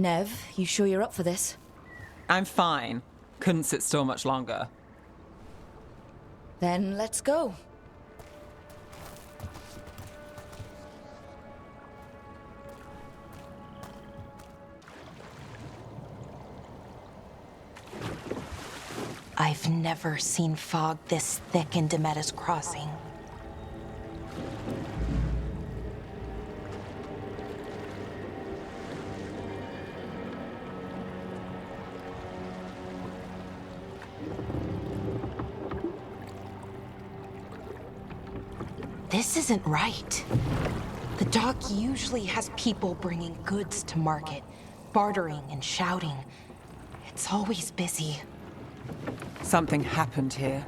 Nev, you sure you're up for this? I'm fine. Couldn't sit still much longer. Then let's go. I've never seen fog this thick in Demetta's Crossing. This isn't right. The dock usually has people bringing goods to market, bartering and shouting. It's always busy. Something happened here.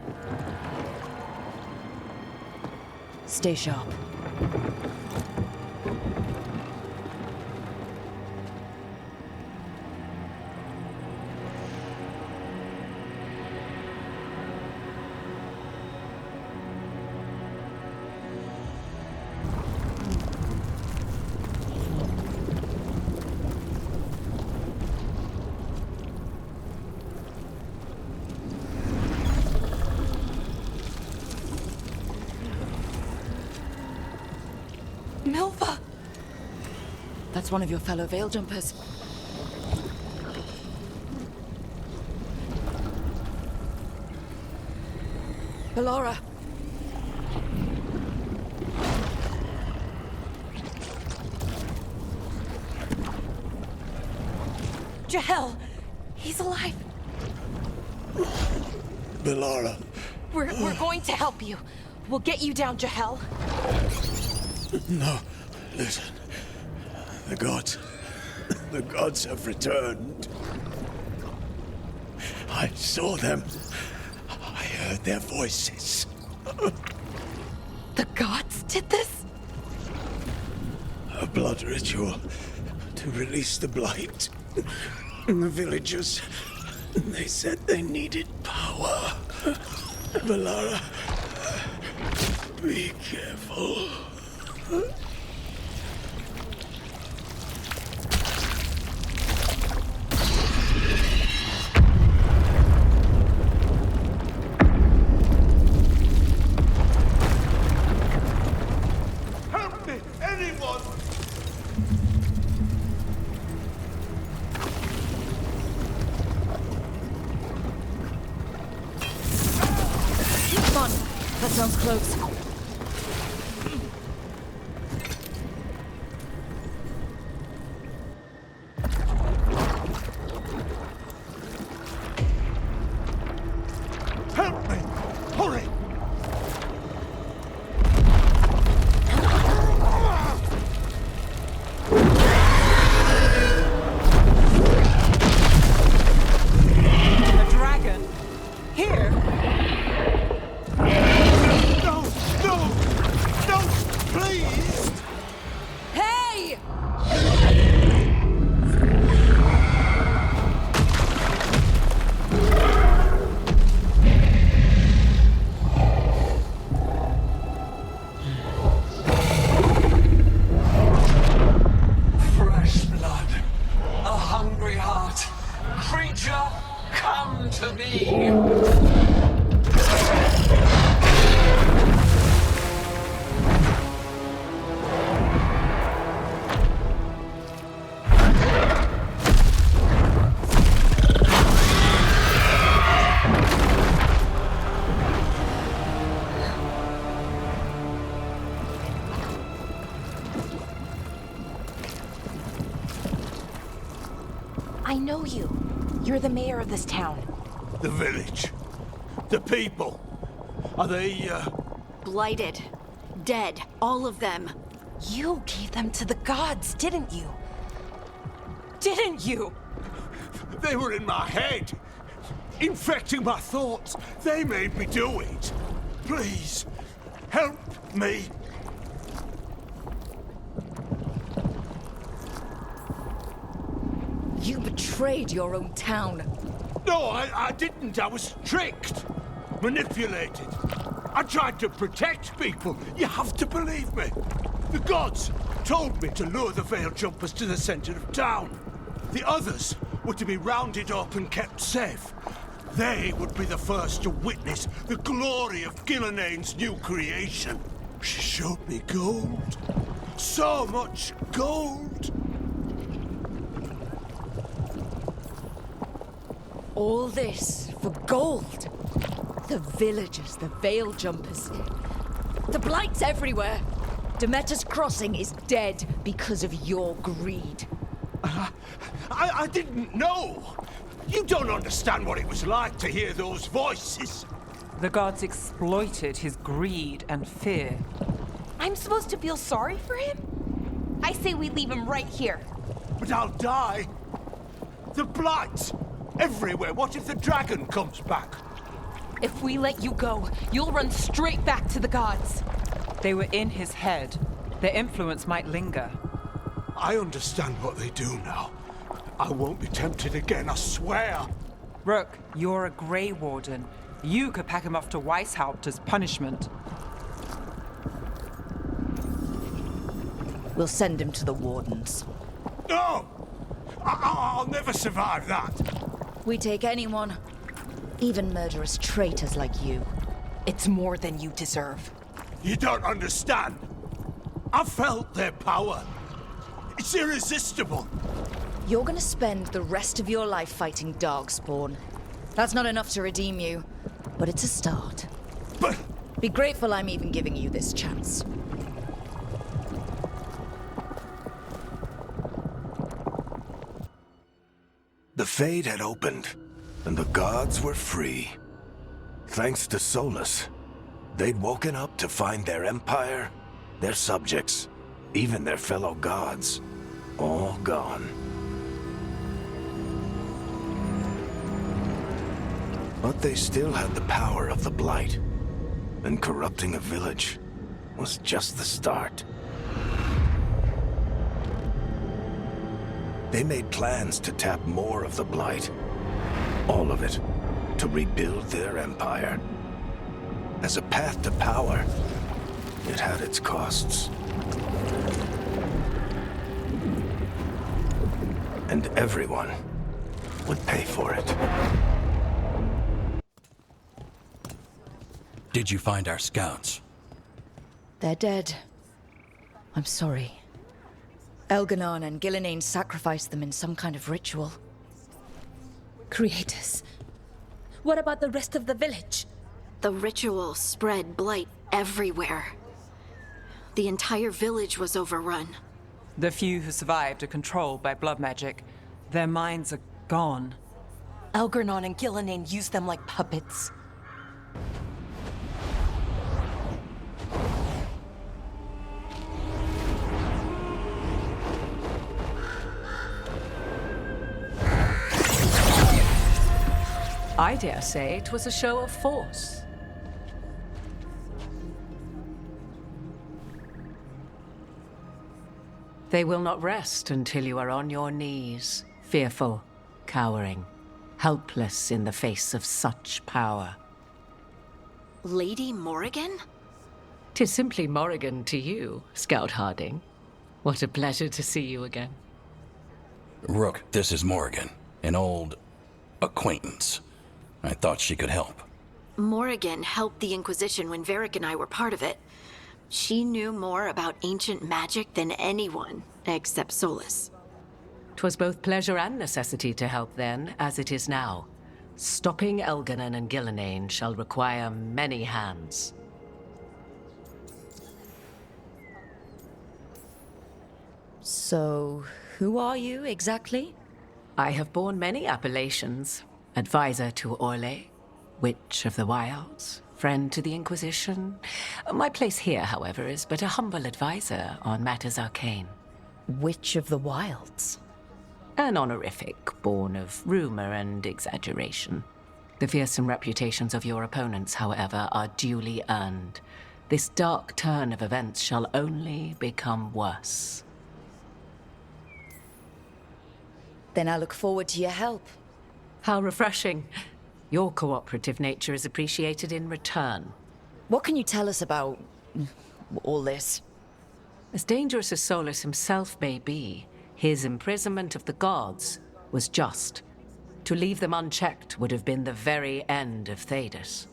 Stay sharp. Milva! That's one of your fellow veil jumpers. Ballora! Jahel! He's alive! Ballora. We're going to help you. We'll get you down, Jahel. No, listen. The gods have returned. I saw them. I heard their voices. The gods did this? A blood ritual to release the blight. The villagers, they said they needed power. Ballora, be careful. Help me! Anyone! Come on! That sounds close. Help me! Hurry! A dragon? Here? No! No! No! Please! Hey! Fresh blood, a hungry heart. Creature, come to me. I know you. You're the mayor of this town. The village. The people. Are they, Blighted. Dead. All of them. You gave them to the gods, didn't you? Didn't you? They were in my head. Infecting my thoughts. They made me do it. Please, help me. You betrayed your own town. No, I didn't. I was tricked. Manipulated. I tried to protect people. You have to believe me. The gods told me to lure the veil jumpers to the center of town. The others were to be rounded up and kept safe. They would be the first to witness the glory of Gillinane's new creation. She showed me gold. So much gold! All this for gold. The villagers, the veil jumpers. The blight's everywhere. Demeter's Crossing is dead because of your greed. I didn't know! You don't understand what it was like to hear those voices. The gods exploited his greed and fear. I'm supposed to feel sorry for him? I say we leave him right here. But I'll die. The blight! Everywhere. What if the dragon comes back? If we let you go, you'll run straight back to the gods. They were in his head. Their influence might linger. I understand what they do now. I won't be tempted again, I swear. Rook, you're a Grey Warden. You could pack him off to Weishaupt as punishment. We'll send him to the Wardens. No! I'll never survive that. We take anyone, even murderous traitors like you. It's more than you deserve. You don't understand. I felt their power. It's irresistible. You're gonna spend the rest of your life fighting Darkspawn. That's not enough to redeem you, but it's a start. But Be grateful I'm even giving you this chance. The Fade had opened, and the gods were free. Thanks to Solas, they'd woken up to find their empire, their subjects, even their fellow gods, all gone. But they still had the power of the Blight, and corrupting a village was just the start. They made plans to tap more of the Blight. All of it, to rebuild their empire. As a path to power, it had its costs. And everyone would pay for it. Did you find our scouts? They're dead. I'm sorry. Elganon and Gillinane sacrificed them in some kind of ritual. Creators. What about the rest of the village? The ritual spread blight everywhere. The entire village was overrun. The few who survived are controlled by blood magic. Their minds are gone. Elgernon and Gillinane used them like puppets. I dare say it was a show of force. They will not rest until you are on your knees, fearful, cowering, helpless in the face of such power. Lady Morrigan? 'Tis simply Morrigan to you, Scout Harding. What a pleasure to see you again. Rook, this is Morrigan, an old acquaintance. I thought she could help. Morrigan helped the Inquisition when Varric and I were part of it. She knew more about ancient magic than anyone, except Solas. 'Twas both pleasure and necessity to help then, as it is now. Stopping Elganon and Gillinane shall require many hands. So, who are you exactly? I have borne many appellations. Advisor to Orlais, Witch of the Wilds, friend to the Inquisition. My place here, however, is but a humble advisor on matters arcane. Witch of the Wilds? An honorific born of rumor and exaggeration. The fearsome reputations of your opponents, however, are duly earned. This dark turn of events shall only become worse. Then I look forward to your help. How refreshing. Your cooperative nature is appreciated in return. What can you tell us about all this? As dangerous as Solas himself may be, His imprisonment of the gods was just. To leave them unchecked would have been the very end of Thedas.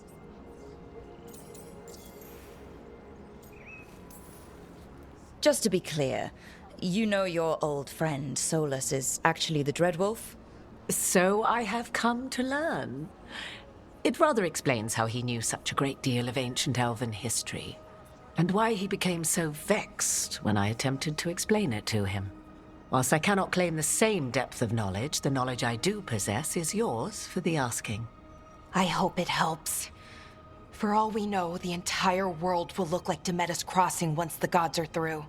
Just to be clear, you know your old friend Solas is actually the Dreadwolf? So I have come to learn. It rather explains how he knew such a great deal of ancient elven history, and why he became so vexed when I attempted to explain it to him. Whilst I cannot claim the same depth of knowledge, the knowledge I do possess is yours for the asking. I hope it helps. For all we know, the entire world will look like Demetis Crossing once the gods are through.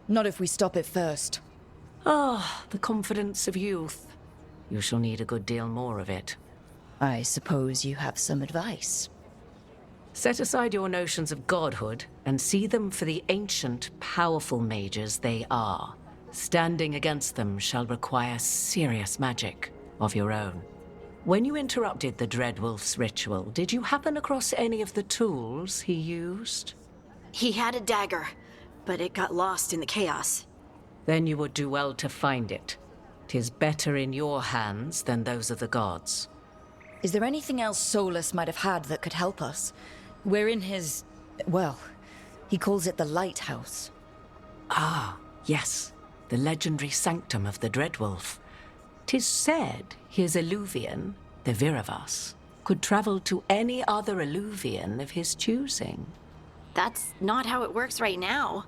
Not if we stop it first. Ah, the confidence of youth. You shall need a good deal more of it. I suppose you have some advice. Set aside your notions of godhood and see them for the ancient, powerful mages they are. Standing against them shall require serious magic of your own. When you interrupted the Dreadwolf's ritual, did you happen across any of the tools he used? He had a dagger, but it got lost in the chaos. Then you would do well to find it. 'Tis better in your hands than those of the gods. Is there anything else Solas might have had that could help us? We're in his... well, he calls it the lighthouse. Ah, yes. The legendary sanctum of the Dreadwolf. 'Tis said his Illuvian, the Viravas, could travel to any other Illuvian of his choosing. That's not how it works right now.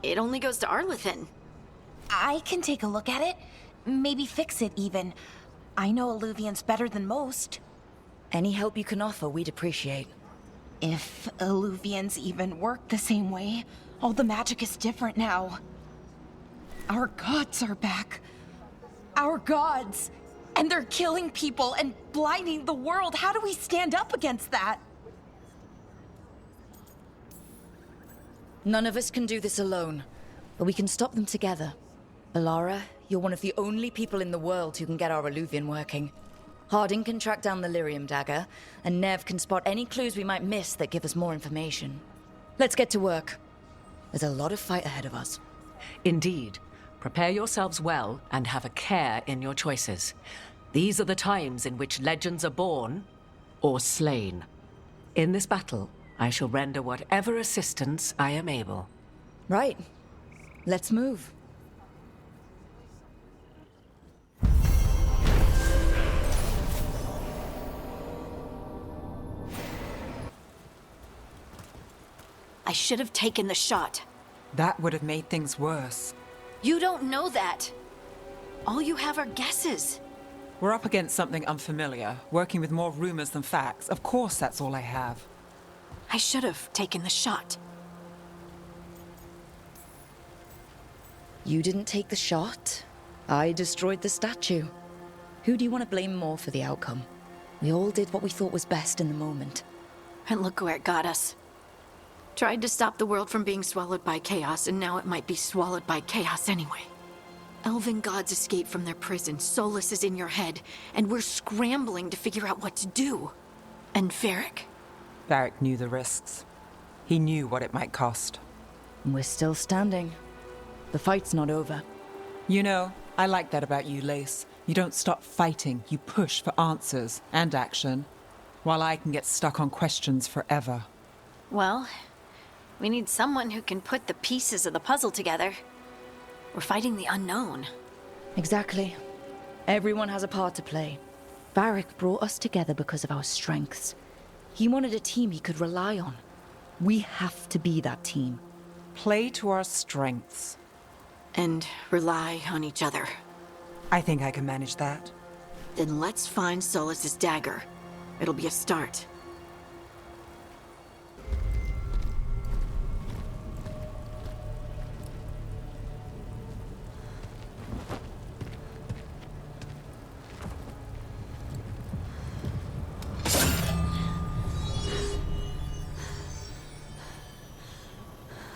It only goes to Arlethan. I can take a look at it. Maybe fix it, even. I know Illuvians better than most. Any help you can offer, we'd appreciate. If Illuvians even work the same way, all the magic is different now. Our gods are back. Our gods! And they're killing people and blinding the world. How do we stand up against that? None of us can do this alone, but we can stop them together. Alara, you're one of the only people in the world who can get our Illuvian working. Harding can track down the Lyrium dagger, and Nev can spot any clues we might miss that give us more information. Let's get to work. There's a lot of fight ahead of us. Indeed. Prepare yourselves well and have a care in your choices. These are the times in which legends are born or slain. In this battle, I shall render whatever assistance I am able. Right. Let's move. I should have taken the shot. That would have made things worse. You don't know that. All you have are guesses. We're up against something unfamiliar, working with more rumors than facts. Of course, that's all I have. I should have taken the shot. You didn't take the shot. I destroyed the statue. Who do you want to blame more for the outcome? We all did what we thought was best in the moment. And look where it got us. Tried to stop the world from being swallowed by chaos, and now it might be swallowed by chaos anyway. Elven gods escaped from their prison, Solas is in your head, and we're scrambling to figure out what to do. And Varric? Varric knew the risks. He knew what it might cost. And we're still standing. The fight's not over. You know, I like that about you, Lace. You don't stop fighting, you push for answers and action, while I can get stuck on questions forever. Well, we need someone who can put the pieces of the puzzle together. We're fighting the unknown. Exactly. Everyone has a part to play. Varric brought us together because of our strengths. He wanted a team he could rely on. We have to be that team. Play to our strengths. And rely on each other. I think I can manage that. Then let's find Solas's dagger. It'll be a start.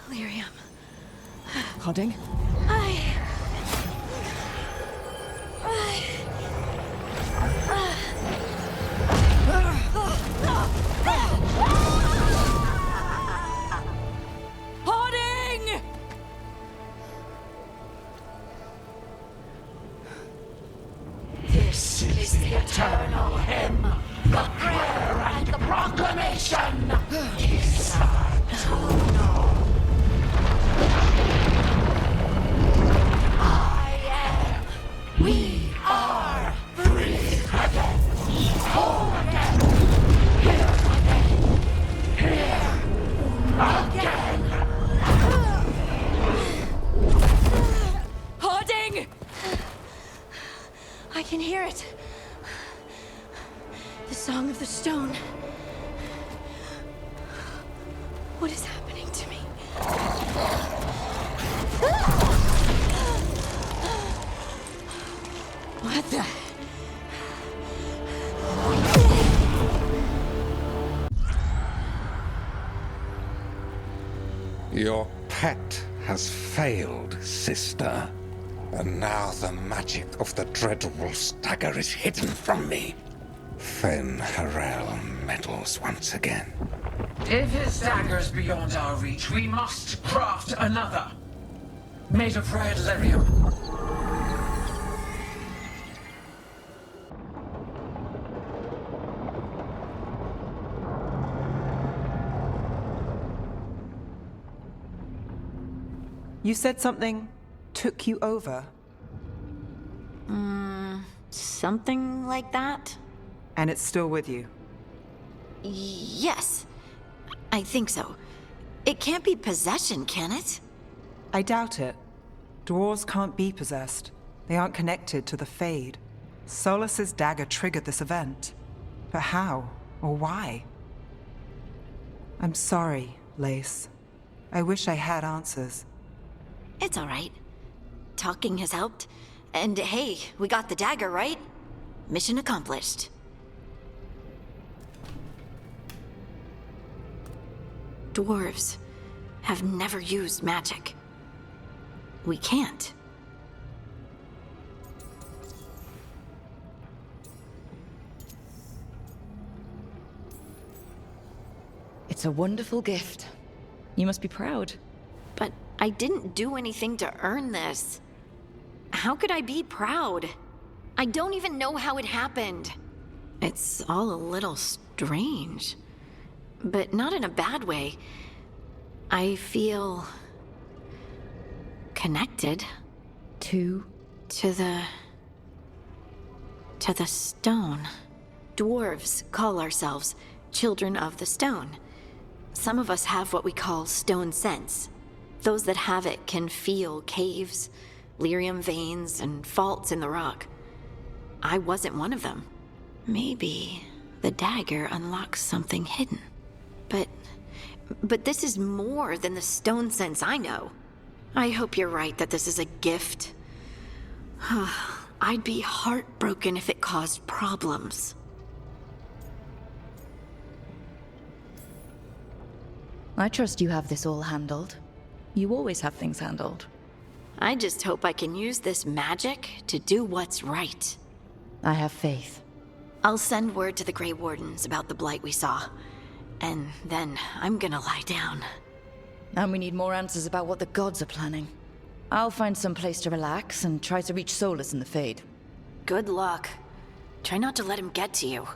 Lyrium. Harding? eternal hymn, the prayer and the proclamation is eternal. We are free again, whole again, here again. Harding! I can hear it. The Song of the Stone. What is happening to me? What the? Your pet has failed, sister. And now the magic of the Dreadwolf's dagger is hidden from me. Fen Harel meddles once again. If his dagger's beyond our reach, we must craft another. Made of red lyrium. You said something took you over, Something like that? and it's still with you. Yes. I think so. It can't be possession, can it? I doubt it. Dwarves can't be possessed. They aren't connected to the Fade. Solas's dagger triggered this event. But how? Or why? I'm sorry, Lace. I wish I had answers. It's all right. Talking has helped. And hey, we got the dagger, right? Mission accomplished. Dwarves have never used magic. We can't. It's a wonderful gift. You must be proud. But I didn't do anything to earn this. How could I be proud? I don't even know how it happened. It's all a little strange. But not in a bad way. I feel... connected. To To the stone. Dwarves call ourselves children of the stone. Some of us have what we call stone sense. Those that have it can feel caves, lyrium veins, and faults in the rock. I wasn't one of them. Maybe the dagger unlocks something hidden. But this is more than the stone sense I know. I hope you're right that this is a gift. I'd be heartbroken if it caused problems. I trust you have this all handled. You always have things handled. I just hope I can use this magic to do what's right. I have faith. I'll send word to the Grey Wardens about the blight we saw. And then I'm gonna lie down. And we need more answers about what the gods are planning. I'll find some place to relax and try to reach Solas in the Fade. Good luck. Try not to let him get to you.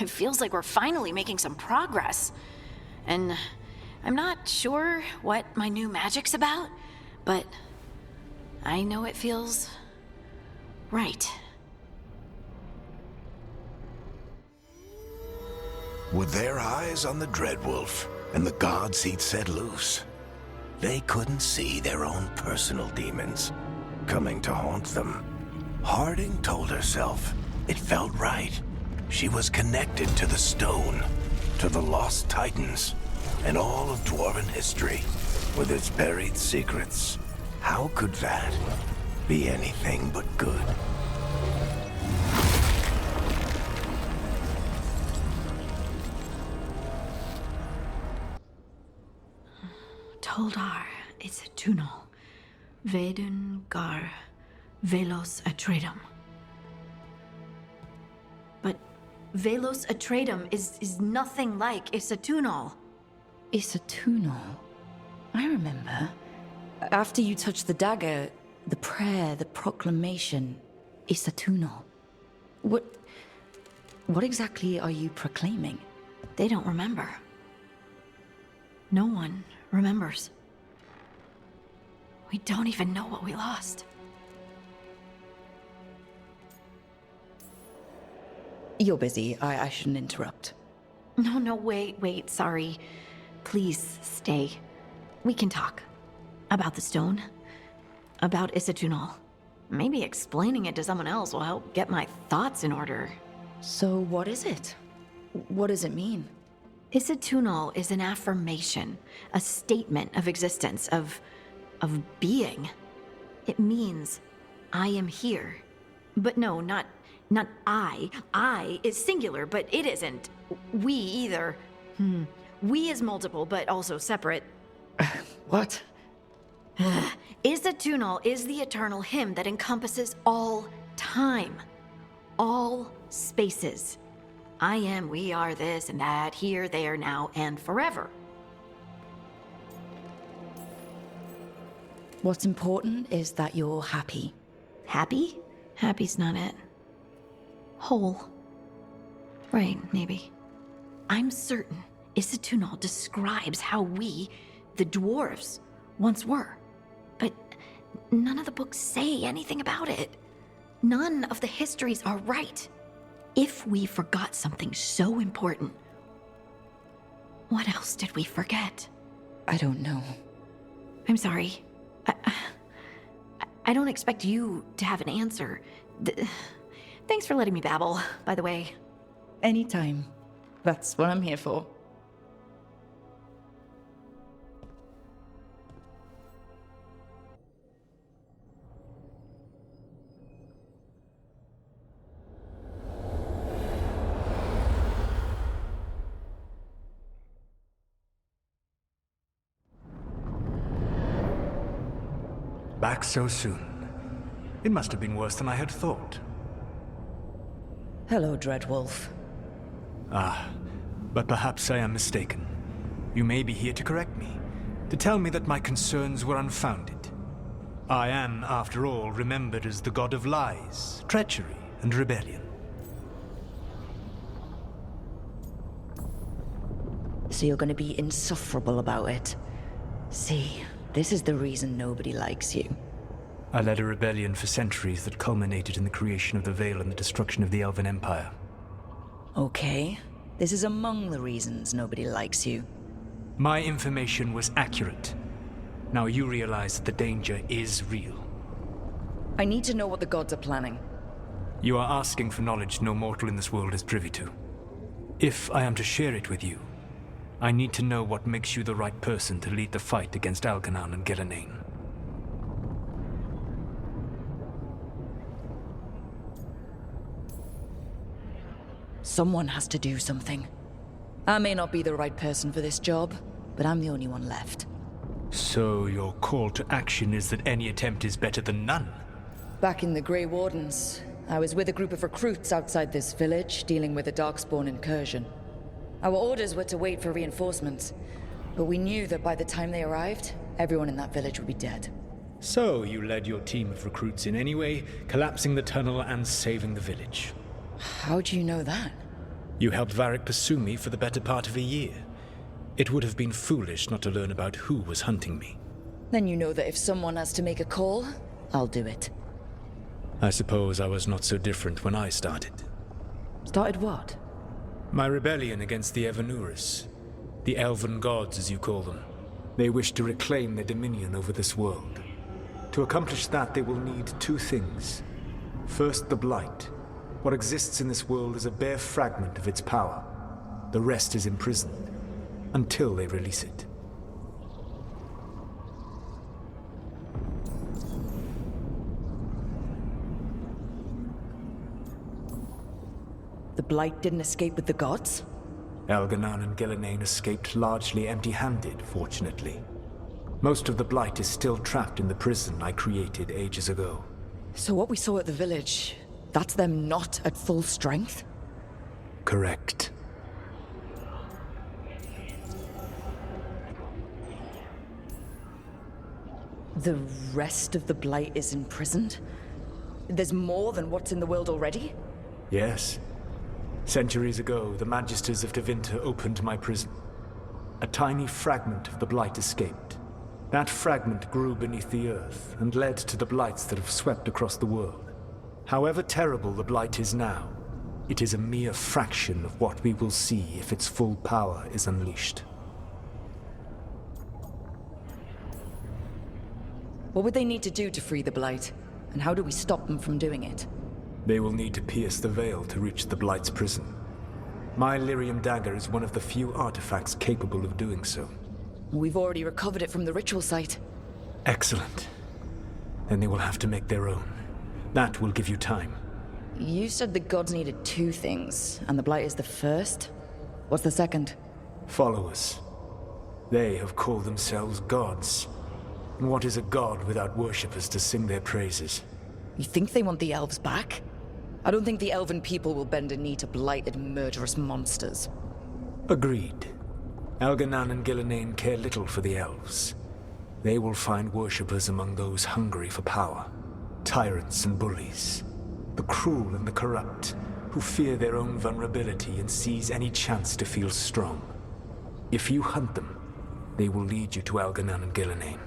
It feels like we're finally making some progress. And I'm not sure what my new magic's about, but I know it feels right. With their eyes on the Dreadwolf and the gods he'd set loose, they couldn't see their own personal demons coming to haunt them. Harding told herself it felt right. She was connected to the stone, to the lost titans, and all of Dwarven history, with its buried secrets. How could that be anything but good? Toldar is a tunnel. Vedun gar velos atredum. But velos atredum is nothing like Isatunal. Isatunal. I remember. After you touched the dagger, the prayer, the proclamation. Isatunal. What What exactly are you proclaiming? They don't remember. No one remembers. We don't even know what we lost. You're busy. I shouldn't interrupt. No, wait, sorry. Please stay. We can talk. About the stone. About Isatunal. Maybe explaining it to someone else will help get my thoughts in order. So what is it? What does it mean? Isatunal is an affirmation, a statement of existence, of being. It means, I am here. But no, not I. I is singular, but it isn't. We either. We is multiple, but also separate. What? Isatunal is the eternal hymn that encompasses all time. All spaces. I am, we are, this and that, here, there, now, and forever. What's important is that you're happy. Happy? Happy's not it. Whole. Right, maybe. I'm certain Isatunal describes how we, the dwarves, once were. But none of the books say anything about it. None of the histories are right. If we forgot something so important, what else did we forget? I don't know. I'm sorry. I don't expect you to have an answer. Thanks for letting me babble, by the way. Anytime. That's what I'm here for. Back so soon. It must have been worse than I had thought. Hello, Dreadwolf. But perhaps I am mistaken. You may be here to correct me, to tell me that my concerns were unfounded. I am, after all, remembered as the god of lies, treachery, and rebellion. So you're gonna be insufferable about it. See, this is the reason nobody likes you. I led a rebellion for centuries that culminated in the creation of the Veil and the destruction of the Elven Empire. Okay. This is among the reasons nobody likes you. My information was accurate. Now you realize that the danger is real. I need to know what the gods are planning. You are asking for knowledge no mortal in this world is privy to. If I am to share it with you, I need to know what makes you the right person to lead the fight against Algernon and Gillenane. Someone has to do something. I may not be the right person for this job, but I'm the only one left. So your call to action is that any attempt is better than none? Back in the Grey Wardens, I was with a group of recruits outside this village, dealing with a Darkspawn incursion. Our orders were to wait for reinforcements, but we knew that by the time they arrived, everyone in that village would be dead. So you led your team of recruits in any way, collapsing the tunnel and saving the village. How do you know that? You helped Varric pursue me for the better part of a year. It would have been foolish not to learn about who was hunting me. Then you know that if someone has to make a call, I'll do it. I suppose I was not so different when I started. Started what? My rebellion against the Evanuris. The Elven gods, as you call them. They wish to reclaim their dominion over this world. To accomplish that, they will need two things. First, the Blight. What exists in this world is a bare fragment of its power. The rest is imprisoned, until they release it. The Blight didn't escape with the gods? Algernon and Gillenane escaped largely empty-handed, fortunately. Most of the Blight is still trapped in the prison I created ages ago. So what we saw at the village, that's them not at full strength? Correct. The rest of the Blight is imprisoned? There's more than what's in the world already? Yes. Centuries ago, the Magisters of Tevinter opened my prison. A tiny fragment of the Blight escaped. That fragment grew beneath the earth and led to the Blights that have swept across the world. However terrible the Blight is now, it is a mere fraction of what we will see if its full power is unleashed. What would they need to do to free the Blight? And how do we stop them from doing it? They will need to pierce the veil to reach the Blight's prison. My lyrium dagger is one of the few artifacts capable of doing so. We've already recovered it from the ritual site. Excellent. Then they will have to make their own. That will give you time. You said the gods needed two things, and the Blight is the first? What's the second? Followers. They have called themselves gods. And what is a god without worshippers to sing their praises? You think they want the elves back? I don't think the elven people will bend a knee to blighted, murderous monsters. Agreed. Elganan and Gillenane care little for the elves. They will find worshippers among those hungry for power. Tyrants and bullies. The cruel and the corrupt, who fear their own vulnerability and seize any chance to feel strong. If you hunt them, they will lead you to Elganan and Gillenane.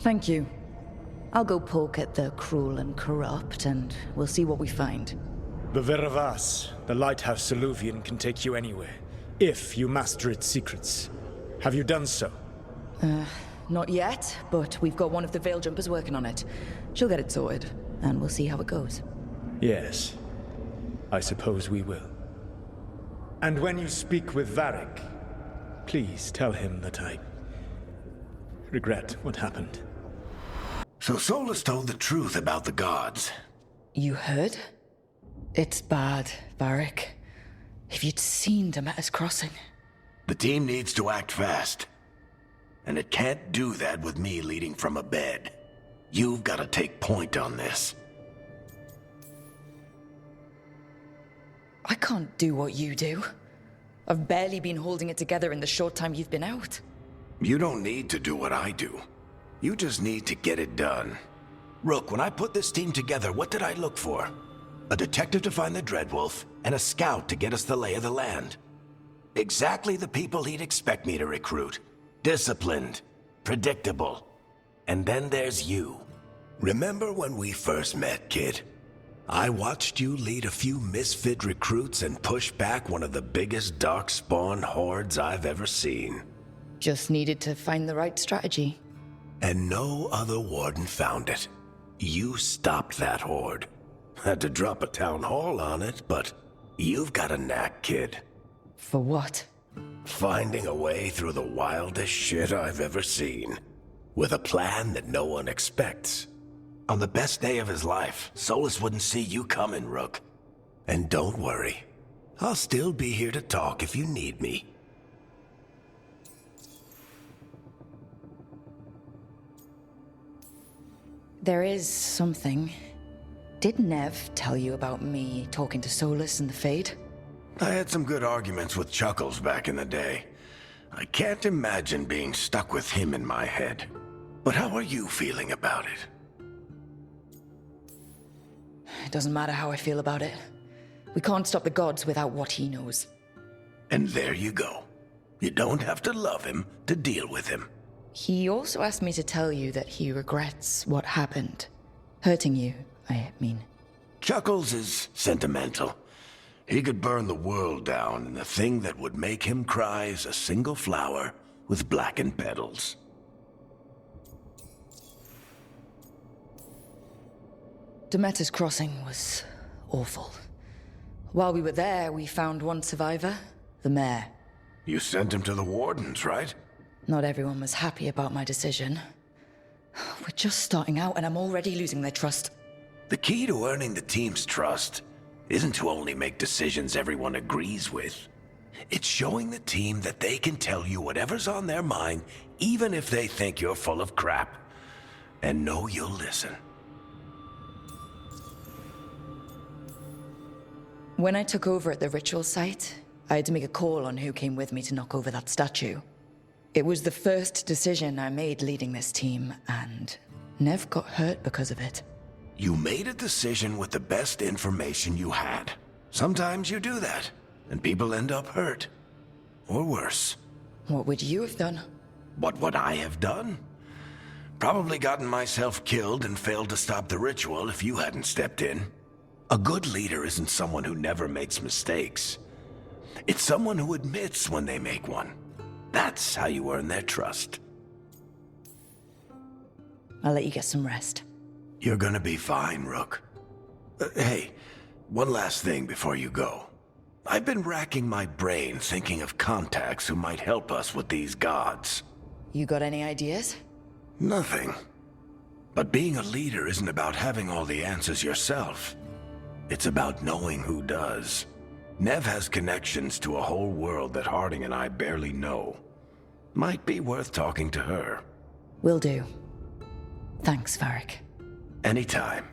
Thank you. I'll go poke at the cruel and corrupt, and we'll see what we find. The Veravas, the lighthouse Soluvian, can take you anywhere, if you master its secrets. Have you done so? Not yet, but we've got one of the Veil Jumpers working on it. She'll get it sorted, and we'll see how it goes. Yes. I suppose we will. And when you speak with Varric, please tell him that I regret what happened. So Solas told the truth about the gods. You heard? It's bad, Varric. If you'd seen Demeter's crossing. The team needs to act fast. And it can't do that with me leading from a bed. You've got to take point on this. I can't do what you do. I've barely been holding it together in the short time you've been out. You don't need to do what I do. You just need to get it done. Rook, when I put this team together, what did I look for? A detective to find the Dreadwolf, and a scout to get us the lay of the land. Exactly the people he'd expect me to recruit. Disciplined, predictable. And then there's you. Remember when we first met, kid? I watched you lead a few misfit recruits and push back one of the biggest darkspawn hordes I've ever seen. Just needed to find the right strategy. And no other warden found it. You stopped that horde. Had to drop a town hall on it, but you've got a knack, kid. For what? Finding a way through the wildest shit I've ever seen. With a plan that no one expects. On the best day of his life, Solas wouldn't see you coming, Rook. And don't worry. I'll still be here to talk if you need me. There is something. Did Nev tell you about me talking to Solas and the Fade? I had some good arguments with Chuckles back in the day. I can't imagine being stuck with him in my head. But how are you feeling about it? It doesn't matter how I feel about it. We can't stop the gods without what he knows. And there you go. You don't have to love him to deal with him. He also asked me to tell you that he regrets what happened. Hurting you, I mean. Chuckles is sentimental. He could burn the world down, and the thing that would make him cry is a single flower with blackened petals. Demeter's crossing was awful. While we were there, we found one survivor, the mayor. You sent him to the wardens, right? Not everyone was happy about my decision. We're just starting out, and I'm already losing their trust. The key to earning the team's trust isn't to only make decisions everyone agrees with. It's showing the team that they can tell you whatever's on their mind, even if they think you're full of crap. And know you'll listen. When I took over at the ritual site, I had to make a call on who came with me to knock over that statue. It was the first decision I made leading this team, and Nev got hurt because of it. You made a decision with the best information you had. Sometimes you do that, and people end up hurt. Or worse. What would you have done? What would I have done? Probably gotten myself killed and failed to stop the ritual if you hadn't stepped in. A good leader isn't someone who never makes mistakes. It's someone who admits when they make one. That's how you earn their trust. I'll let you get some rest. You're gonna be fine, Rook. Hey, one last thing before you go. I've been racking my brain thinking of contacts who might help us with these gods. You got any ideas? Nothing. But being a leader isn't about having all the answers yourself. It's about knowing who does. Nev has connections to a whole world that Harding and I barely know. Might be worth talking to her. Will do. Thanks, Varric. Anytime.